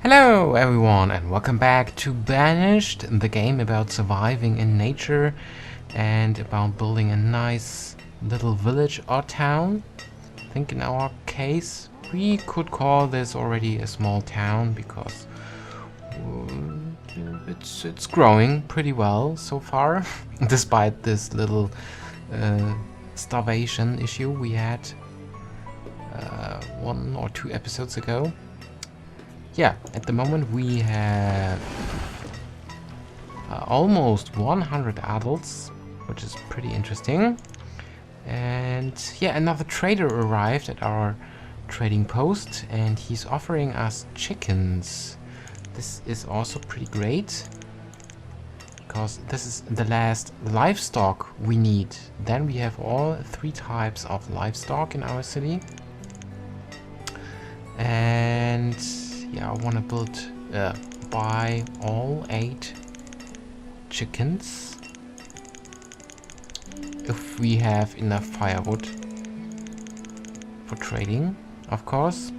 Hello everyone and welcome back to Banished, the game about surviving in nature and about building a nice little village or town. I think in our case we could call this already a small town because it's growing pretty well so far despite this little starvation issue we had 1 or 2 episodes ago. Yeah, at the moment we have almost 100 adults, which is pretty interesting. And yeah, another trader arrived at our trading post and he's offering us chickens. This is also pretty great because this is the last livestock we need. Then we have all 3 types of livestock in our city. And yeah, I want to buy all 8 chickens if we have enough firewood for trading, of course.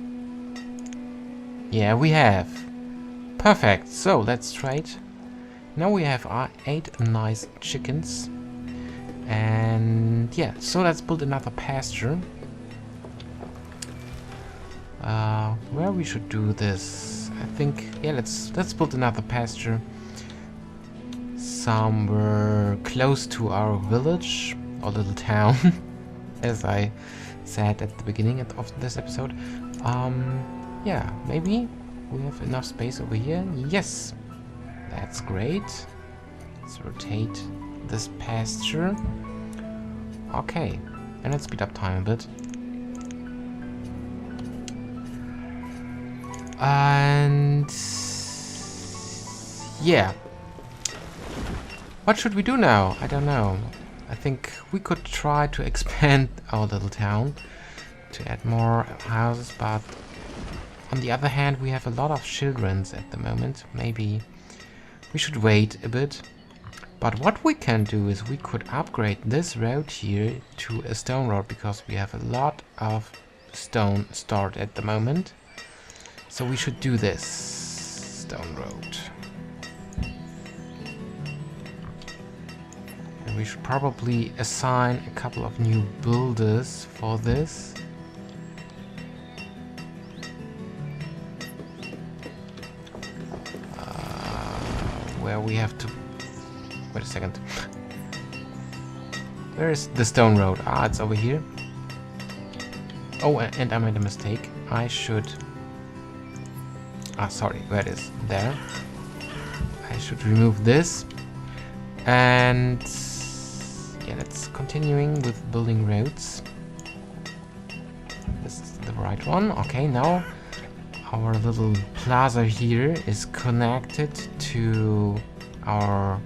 Yeah, we have. Perfect. So let's trade. Now we have our 8 nice chickens, and yeah, so let's build another pasture. Where we should do this, I think, yeah, let's build another pasture somewhere close to our village or little town, as I said at the beginning of this episode. Yeah, maybe we have enough space over here. Yes, that's great. Let's rotate this pasture. Okay, and let's speed up time a bit. And yeah, what should we do now? I don't know. I think we could try to expand our little town to add more houses, but on the other hand we have a lot of children at the moment. Maybe we should wait a bit. But what we can do is we could upgrade this road here to a stone road because we have a lot of stone stored at the moment. So we should do this stone road. And we should probably assign a couple of new builders for this. Where we have to... Wait a second. Where is the stone road? Ah, it's over here. Oh, and I made a mistake. I should... Ah, sorry, where it is? There. I should remove this. And yeah, let's continuing with building roads. This is the right one. Okay, now our little plaza here is connected to our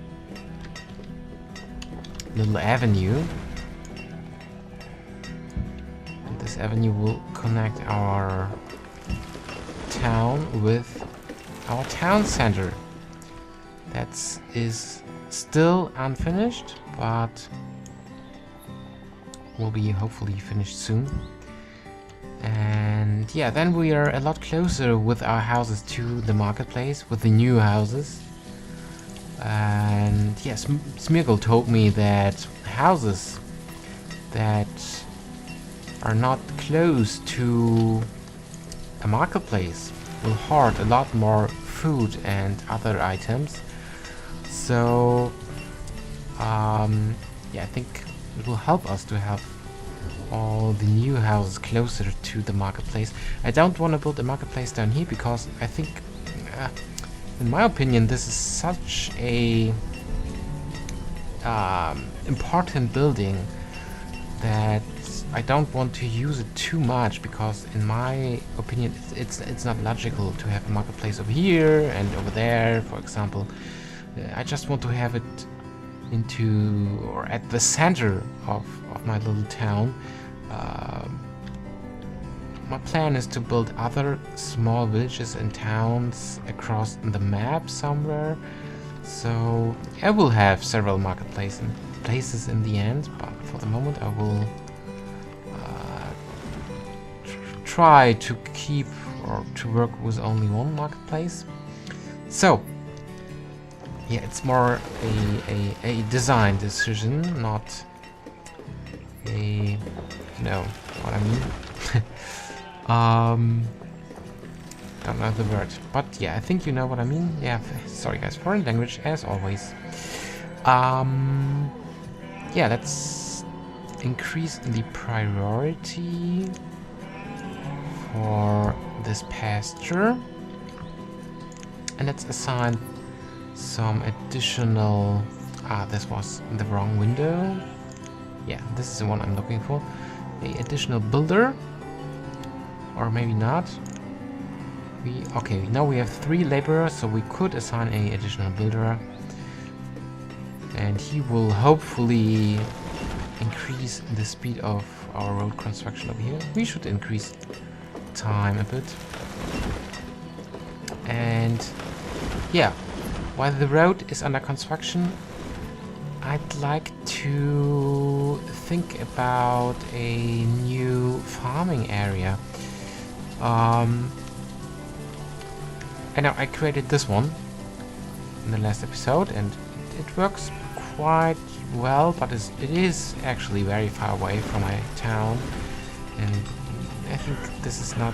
little avenue. And this avenue will connect our town with our town center. That is still unfinished, but will be hopefully finished soon. And yeah, then we are a lot closer with our houses to the marketplace, with the new houses. And yes, Smeagol told me that houses that are not close to a marketplace will hoard a lot more food and other items. So yeah, I think it will help us to have all the new houses closer to the marketplace. I don't want to build a marketplace down here because I think in my opinion this is such a important building that I don't want to use it too much, because in my opinion it's not logical to have a marketplace over here and over there, for example. I just want to have it into or at the center of my little town. My plan is to build other small villages and towns across the map somewhere, so I will have several marketplaces in the end, but for the moment I will try to keep or to work with only one marketplace. So yeah, it's more a design decision, not a, you know what I mean. Don't know the word, but yeah, I think you know what I mean. Yeah, sorry guys, foreign language as always. Yeah, let's increase the priority for this pasture, and let's assign some additional. This was the wrong window. Yeah, this is the one I'm looking for. A additional builder, or maybe not. Okay, now we have 3 laborers, so we could assign a additional builder, and he will hopefully increase the speed of our road construction over here. We should increase time a bit. And yeah, while the road is under construction, I'd like to think about a new farming area. I know I created this one in the last episode, and it works quite well, but it is actually very far away from my town, and I think this is not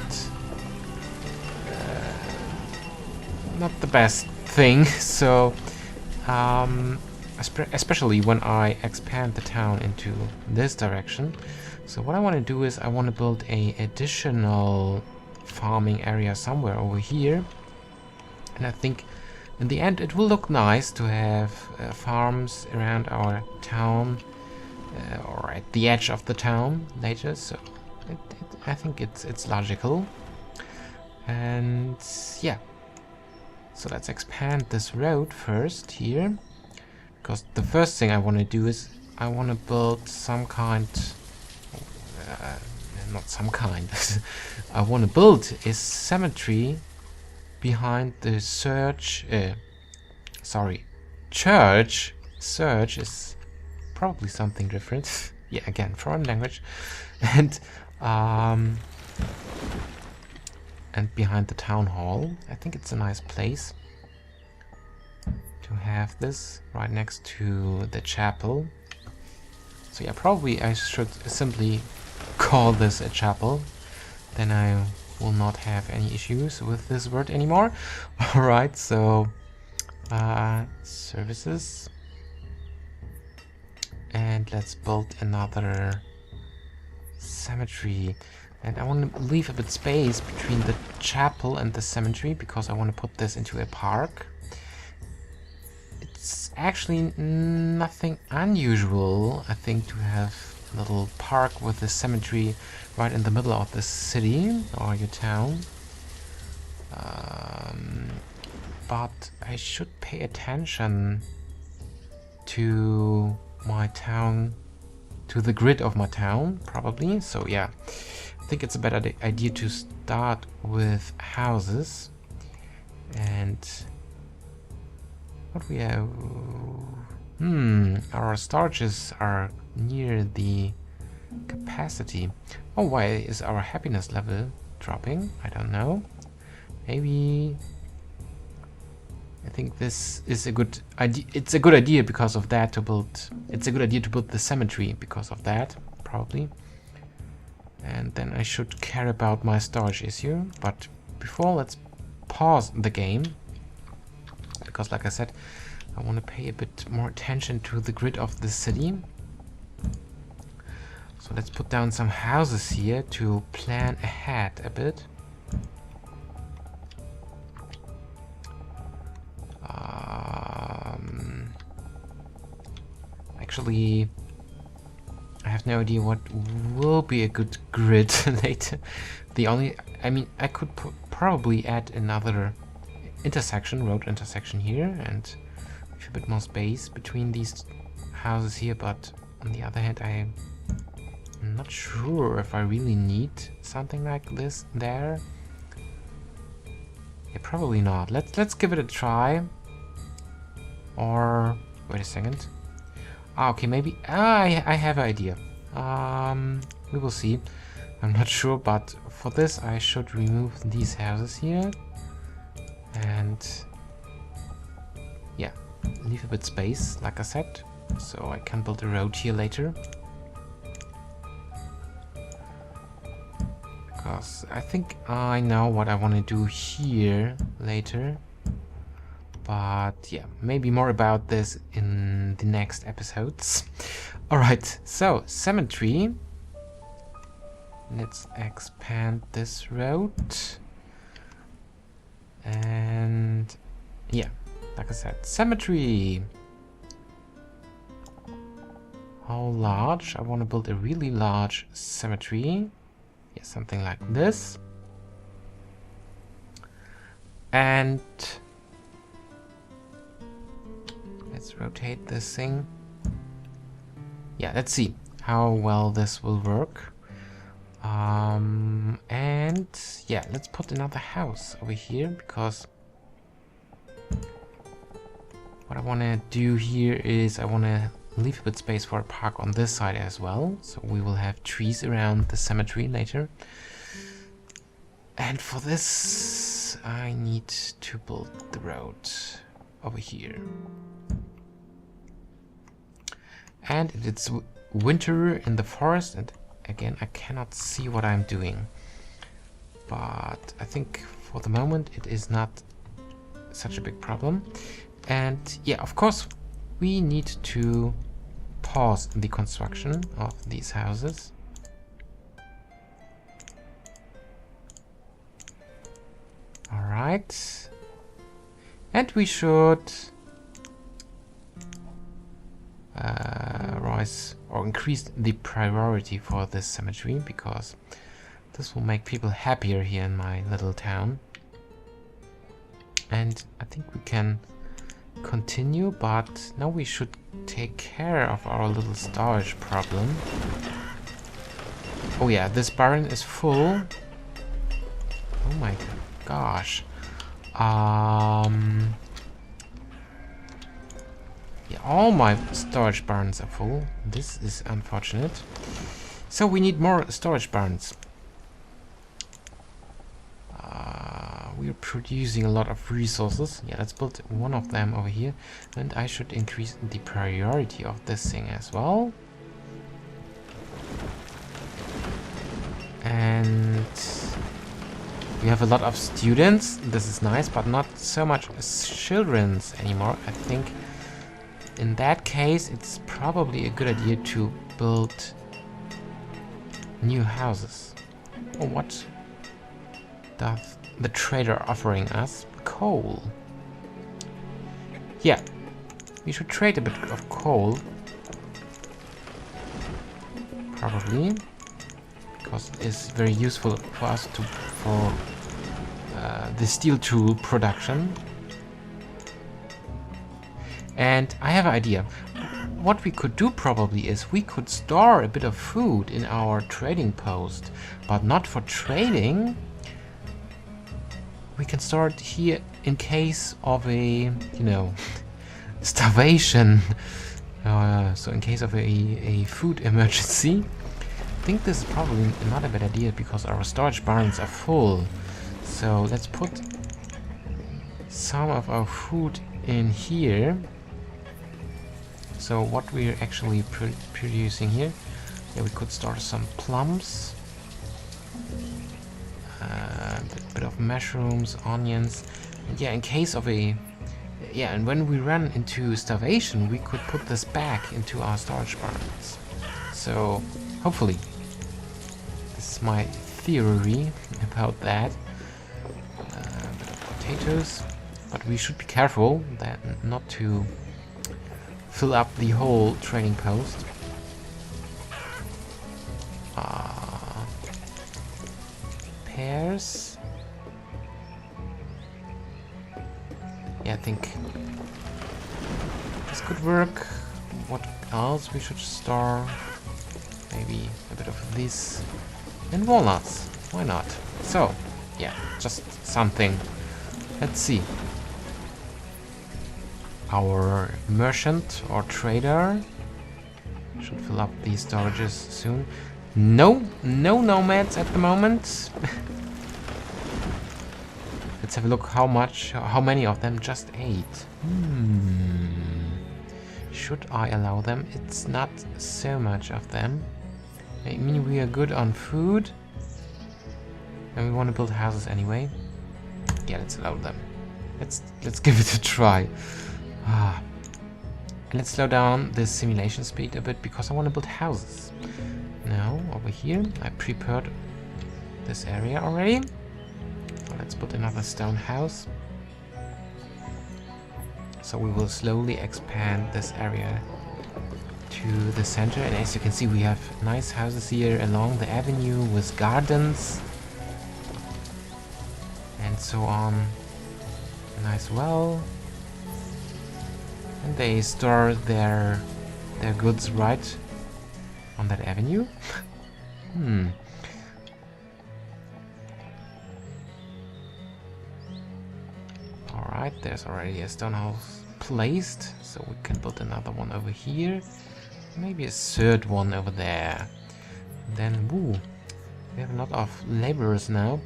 the best thing. So especially when I expand the town into this direction. So what I want to do is I want to build a additional farming area somewhere over here, and I think in the end it will look nice to have farms around our town, or at the edge of the town later. So I think it's logical. And yeah, so let's expand this road first here, because the first thing I want to do is I want to build some kind, not some kind, I want to build a cemetery behind the church. Church is probably something different. Yeah, again, foreign language. And behind the town hall. I think it's a nice place to have this right next to the chapel. So yeah, probably I should simply call this a chapel. Then I will not have any issues with this word anymore. Alright, so services, and let's build another cemetery. And I want to leave a bit space between the chapel and the cemetery, because I want to put this into a park. It's actually nothing unusual, I think, to have a little park with the cemetery right in the middle of the city or your town. But I should pay attention to my town, to the grid of my town, probably. So yeah, I think it's a better idea to start with houses. And what we have, our storages are near the capacity. Oh, why is our happiness level dropping? I don't know. Maybe I think this is a good idea. It's a good idea because of that to build. It's a good idea to build the cemetery because of that, probably. And then I should care about my storage issue. But before, let's pause the game, because like I said, I want to pay a bit more attention to the grid of the city. So let's put down some houses here to plan ahead a bit. Actually, I have no idea what will be a good grid later. I mean, I could probably add another road intersection here, and a bit more space between these houses here, but on the other hand, I'm not sure if I really need something like this there. Yeah, probably not. Let's give it a try. Or wait a second. Okay, maybe I have an idea. We will see. I'm not sure, but for this I should remove these houses here. And yeah, leave a bit space, like I said, so I can build a road here later. Because I think I know what I want to do here later. But yeah, maybe more about this in the next episodes. Alright, so cemetery. Let's expand this road. And yeah, like I said, cemetery. How large? I want to build a really large cemetery. Yeah, something like this. And let's rotate this thing. Yeah, let's see how well this will work. And yeah, let's put another house over here, because what I want to do here is I want to leave a bit space for a park on this side as well. So we will have trees around the cemetery later. And for this, I need to build the road over here. And it's winter in the forest, and again, I cannot see what I'm doing. But I think for the moment it is not such a big problem. And yeah, of course, we need to pause the construction of these houses. Alright. And we should rise or increase the priority for this cemetery, because this will make people happier here in my little town. And I think we can continue, but now we should take care of our little storage problem. Oh yeah, this barn is full. Oh my gosh. Yeah, all my storage barns are full. This is unfortunate. So we need more storage barns. We're producing a lot of resources. Yeah, let's build one of them over here. And I should increase the priority of this thing as well. And we have a lot of students. This is nice, but not so much children anymore. I think in that case, it's probably a good idea to build new houses. Oh, what does the trader offering us? Coal. Yeah, we should trade a bit of coal. Probably. Because it's very useful for us for the steel tool production. And I have an idea. What we could do probably is we could store a bit of food in our trading post, but not for trading. We can store it here in case of a, starvation. So in case of a food emergency. I think this is probably not a bad idea, because our storage barns are full. So let's put some of our food in here. So what we're actually producing here, yeah, we could store some plums, a bit of mushrooms, onions, and yeah, in case of a, yeah, and when we run into starvation, we could put this back into our storage barns. So hopefully, this is my theory about that. A bit of potatoes, but we should be careful that not to fill up the whole trading post. Pears. Yeah, I think this could work. What else we should store? Maybe a bit of this. And walnuts. Why not? So, yeah, just something. Let's see. Our merchant or trader should fill up these storages soon. No nomads at the moment. Let's have a look how many of them. Just 8. Should I allow them? It's not so much of them. I mean, we are good on food. And we want to build houses anyway. Yeah, let's allow them. Let's give it a try. And let's slow down the simulation speed a bit because I want to build houses. Now, over here, I prepared this area already. So let's put another stone house. So we will slowly expand this area to the center. And as you can see, we have nice houses here along the avenue with gardens and so on. Nice well. And they store their goods right on that avenue. Alright, there's already a stone house placed, so we can build another one over here. Maybe a third one over there. Then, we have a lot of laborers now.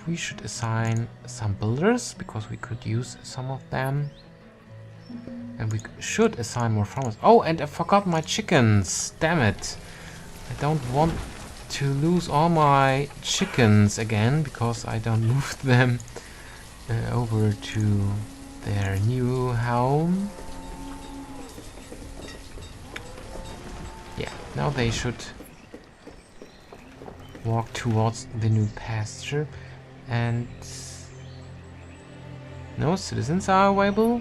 We should assign some builders, because we could use some of them. And we should assign more farmers. Oh, and I forgot my chickens. Damn it. I don't want to lose all my chickens again, because I don't move them over to their new home. Yeah, now they should walk towards the new pasture. And no citizens are available.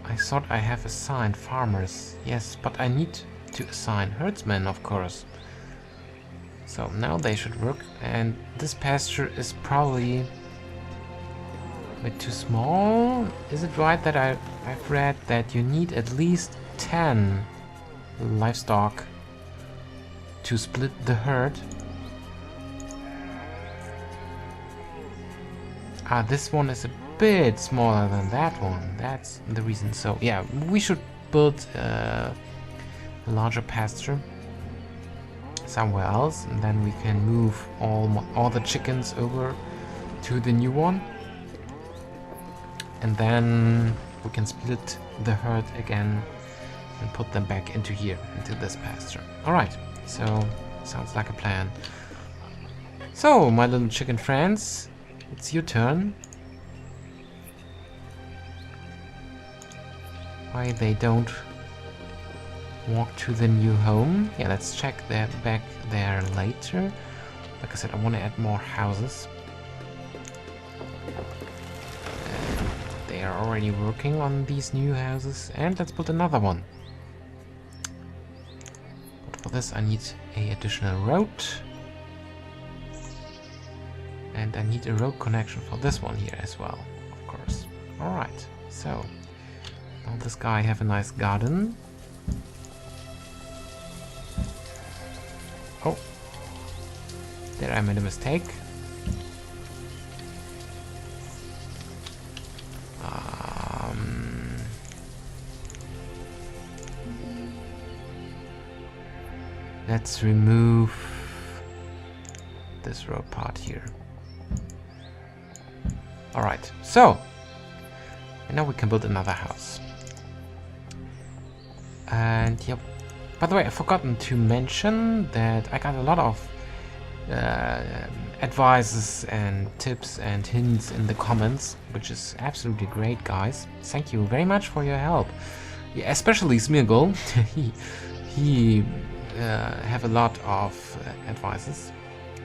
I thought I have assigned farmers. Yes, but I need to assign herdsmen, of course. So now they should work. And this pasture is probably a bit too small. Is it right that I've read that you need at least 10 livestock to split the herd? This one is a bit smaller than that one. That's the reason. So yeah, we should build a larger pasture somewhere else, and then we can move all the chickens over to the new one, and then we can split the herd again and put them back into here, into this pasture. All right. So sounds like a plan. So my little chicken friends, it's your turn. Why they don't walk to the new home? Yeah, let's check that back there later. Like I said, I want to add more houses. They are already working on these new houses. And let's build another one. But for this I need an additional road. And I need a road connection for this one here as well, of course. Alright, so now this guy have a nice garden. Oh, there I made a mistake. Let's remove this road part here. Alright, so and now we can build another house. And yep, by the way, I've forgotten to mention that I got a lot of advices and tips and hints in the comments, which is absolutely great, guys. Thank you very much for your help. Yeah, especially Smirgol. he have a lot of advices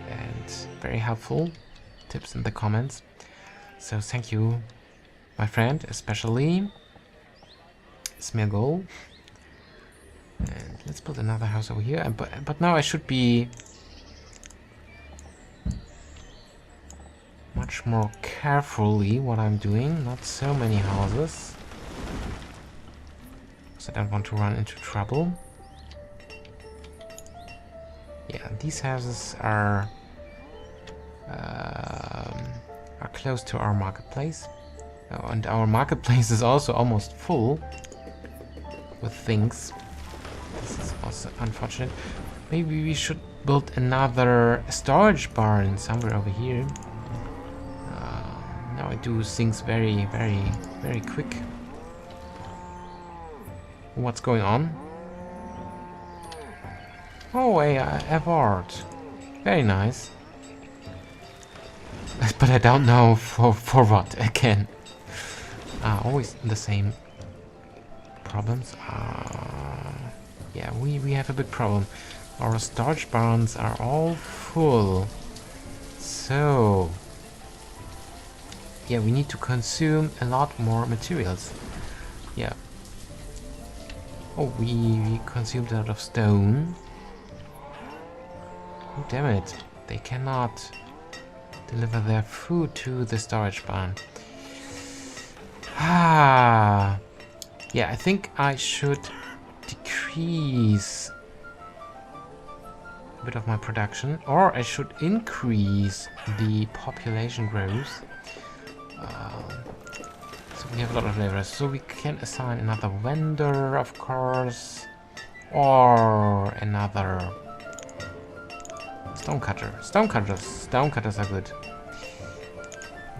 and very helpful tips in the comments. So thank you, my friend, especially Smirgol. And let's build another house over here. But now I should be much more carefully what I'm doing. Not so many houses, because I don't want to run into trouble. Yeah, these houses are close to our marketplace. Oh, and our marketplace is also almost full with things. This is Also unfortunate. Maybe we should build another storage barn somewhere over here. Now I do things very quick. What's going on? Oh, a award. Very nice. But I don't know for what again. Always the same problems. Yeah, we have a big problem. Our storage barns are all full. So yeah, we need to consume a lot more materials. Yeah. Oh, we consumed a lot of stone. Oh, damn it. They cannot deliver their food to the storage barn. Yeah, I think I should decrease a bit of my production, or I should increase the population growth. So we have a lot of laborers, so we can assign another vendor, of course, or another stonecutter. Stonecutters are good.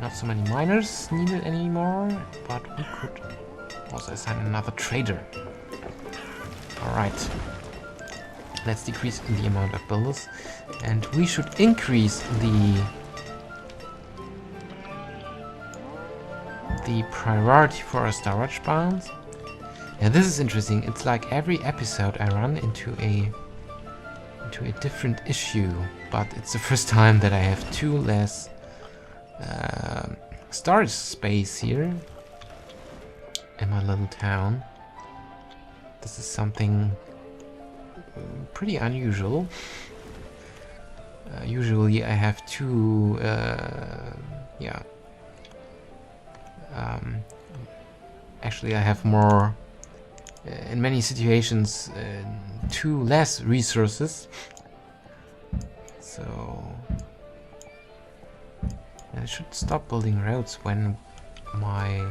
Not so many miners needed anymore, but we could also assign another trader. Alright. Let's decrease the amount of builders. And we should increase the priority for our storage barns. Yeah, this is interesting. It's like every episode I run into a different issue, but it's the first time that I have two less storage space here in my little town. This is something pretty unusual. Usually I have two, yeah. Actually I have more, in many situations, two less resources. So I should stop building roads when my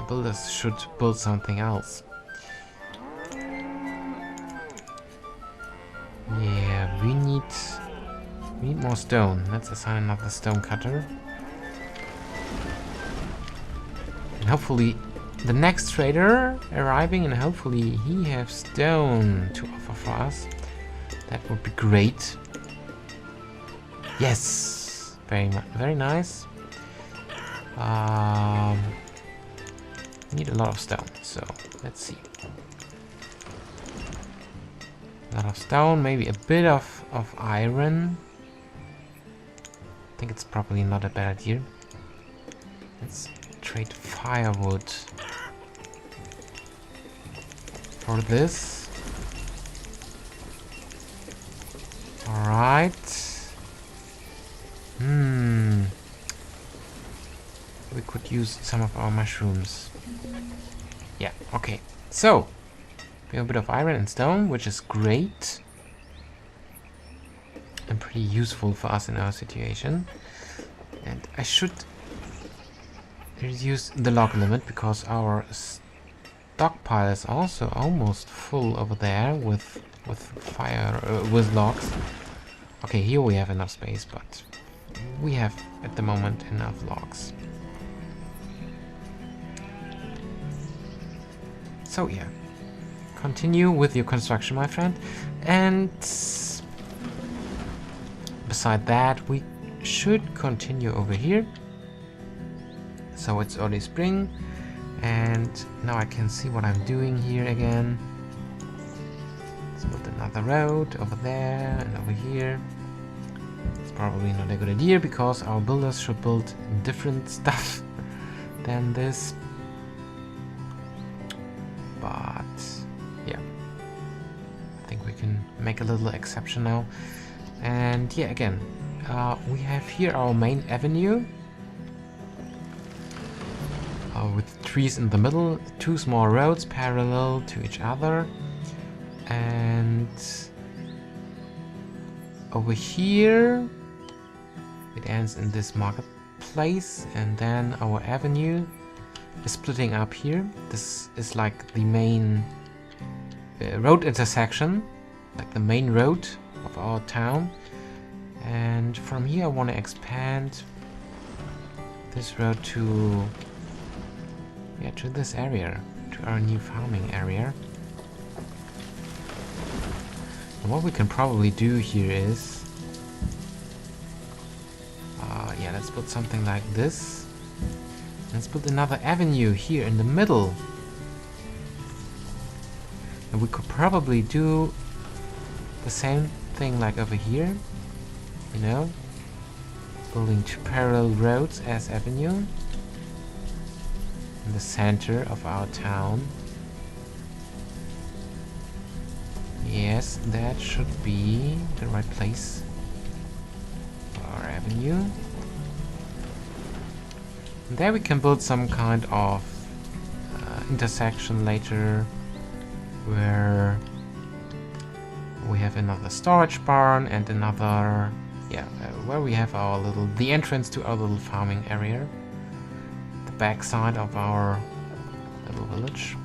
builders should build something else. Yeah, we need more stone. Let's assign another stone cutter. And hopefully the next trader arriving, and hopefully he has stone to offer for us. That would be great. Yes, very nice. Need a lot of stone, so let's see. A lot of stone, maybe a bit of iron. I think it's probably not a bad idea. Let's trade firewood for this. Alright. We could use some of our mushrooms. Yeah, okay. So, we have a bit of iron and stone, which is great. And pretty useful for us in our situation. And I should reduce the log limit, because our stockpile is also almost full over there with with logs. Okay, here we have enough space, but we have at the moment enough logs. So yeah, continue with your construction, my friend. And beside that, we should continue over here. So it's early spring, and now I can see what I'm doing here again. Let's build another road over there and over here. It's probably not a good idea, because our builders should build different stuff than this. But yeah, I think we can make a little exception now. And yeah, again, we have here our main avenue with trees in the middle, two small roads parallel to each other, and over here it ends in this marketplace, and then our avenue is splitting up here. This is like the main road intersection, like the main road of our town. And from here I want to expand this road to this area, to our new farming area. And what we can probably do here is let's put something like this. Let's put another avenue here in the middle. And we could probably do the same thing like over here, you know, building 2 parallel roads as avenue in the center of our town. Yes, that should be the right place for our avenue. And there we can build some kind of intersection later, where we have another storage barn and another, where we have our the entrance to our little farming area, the back side of our little village.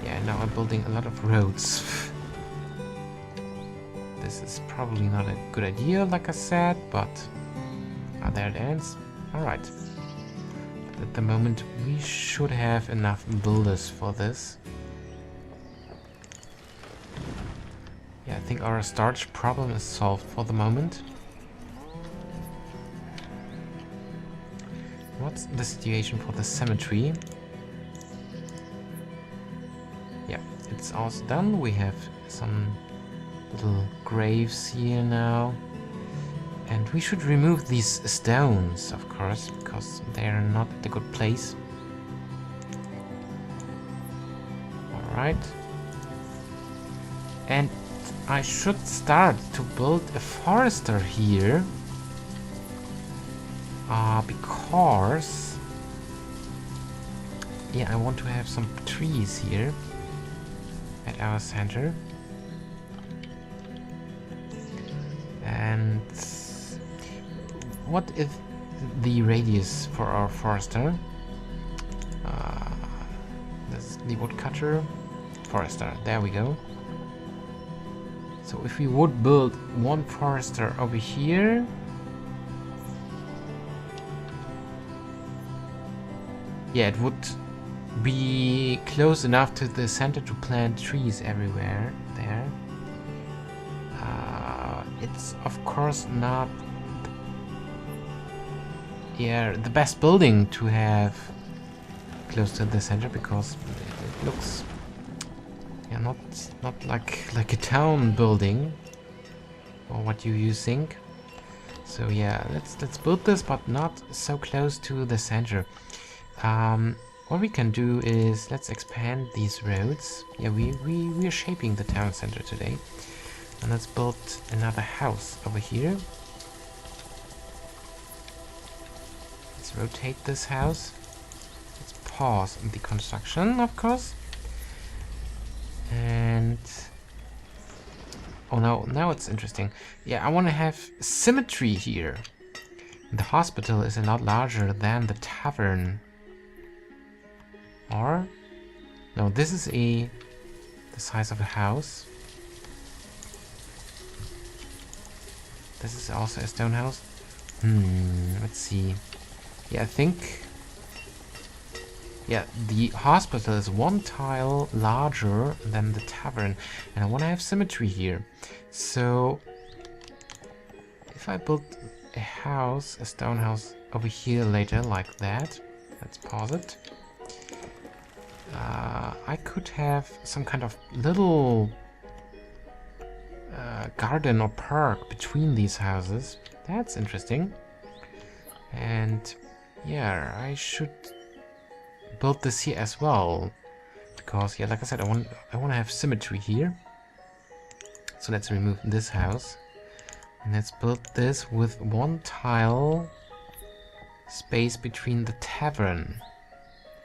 Yeah, now I'm building a lot of roads. This is probably not a good idea, like I said, but there it ends. Alright. At the moment, we should have enough builders for this. Yeah, I think our storage problem is solved for the moment. What's the situation for the cemetery? Yeah, it's also done. We have some little graves here now. And we should remove these stones, of course, because they are not at a good place. Alright. And I should start to build a forester here. Because I want to have some trees here at our center. And what if the radius for our forester? This is the woodcutter forester. There we go. So if we would build one forester over here, it would be close enough to the center to plant trees everywhere there. It's of course not the best building to have close to the center, because it looks not like a town building, or what you think. So let's build this, but not so close to the center. What we can do is let's expand these roads. We are shaping the town center today. And let's build another house over here. Let's rotate this house. Let's pause the construction, of course. And now it's interesting. I want to have symmetry here. The hospital is a lot larger than the tavern. Or no, this is the size of a house. This is also a stone house. Let's see. I think the hospital is 1 tile larger than the tavern, and I want to have symmetry here. So if I build a stone house over here later like that, let's pause it. I could have some kind of little garden or park between these houses. That's interesting. And I should build this here as well, because like I said, I want to have symmetry here. So let's remove this house and let's build this with 1 tile space between the tavern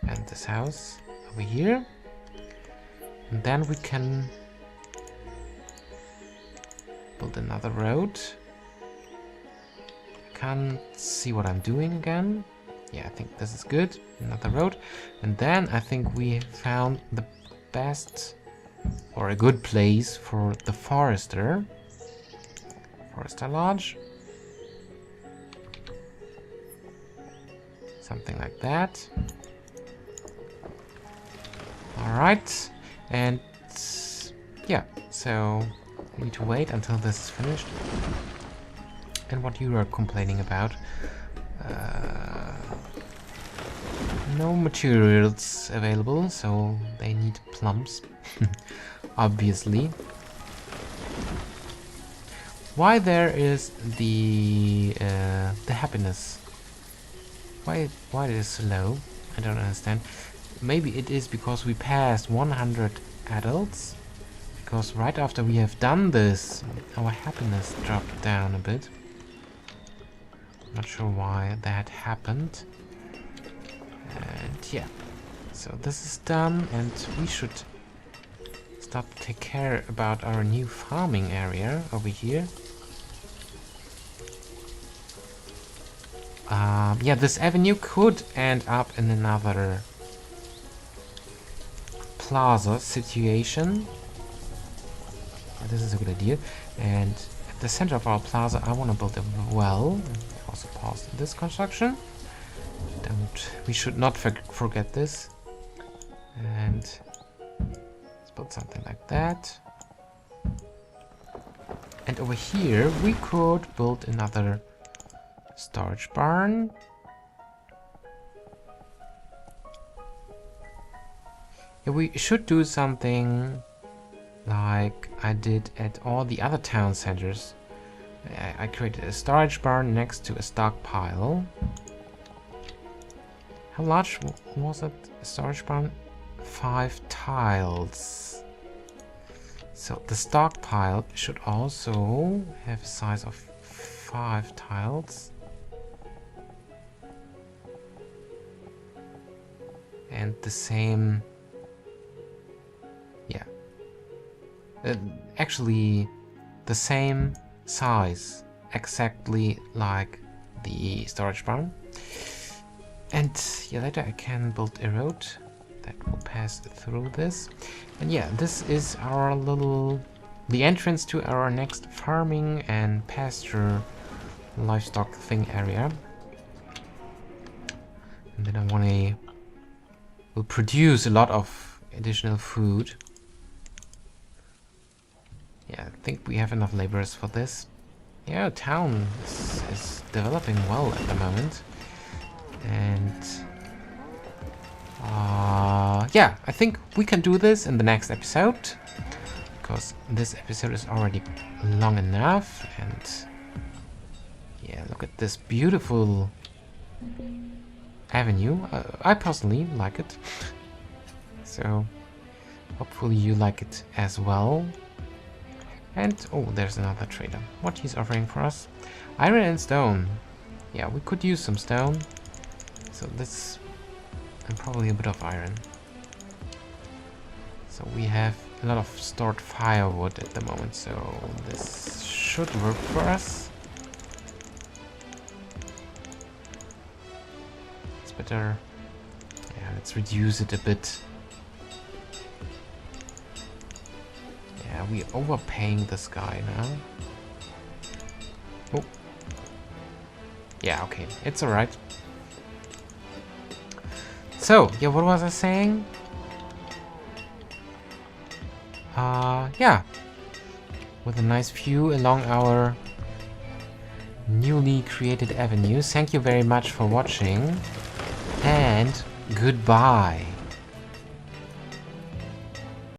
and this house over here. And then we can build another road. I can't see what I'm doing again. I think this is good. Another road. And then I think we found the best or a good place for the forester. Forester lodge. Something like that. Alright, and yeah, so we need to wait until this is finished. And what you are complaining about, no materials available, so they need plums, obviously. Why there is the happiness? Why it is so low? I don't understand. Maybe it is because we passed 100 adults. Because right after we have done this, our happiness dropped down a bit. Not sure why that happened. And yeah, so this is done, and we should start to take care about our new farming area over here. Yeah, this avenue could end up in another plaza situation. This is a good idea. And at the center of our plaza, I want to build a well. Also pause this construction. We should not forget this. And let's build something like that. And over here, we could build another storage barn. Yeah, we should do something like I did at all the other town centers. I created a storage barn next to a stockpile. How large was it? A storage barn? 5 tiles. So the stockpile should also have a size of 5 tiles. And the same... yeah. Actually, the same size, exactly like the storage barn. And yeah, later I can build a road that will pass through this. And yeah, this is our the entrance to our next farming and pasture livestock thing area. And then I will produce a lot of additional food. Yeah, I think we have enough laborers for this. Yeah, town is developing well at the moment. And yeah, I think we can do this in the next episode, because this episode is already long enough. And yeah, look at this beautiful avenue. I personally like it. So hopefully you like it as well. And oh, there's another trader. What he's offering for us? Iron and stone. Yeah, we could use some stone. So this, and probably a bit of iron. So we have a lot of stored firewood at the moment, so this should work for us. It's better. Yeah, let's reduce it a bit. Yeah, we're overpaying this guy now. Oh. Yeah, okay, it's alright. So, yeah, what was I saying? Yeah. With a nice view along our newly created avenue. Thank you very much for watching. And goodbye.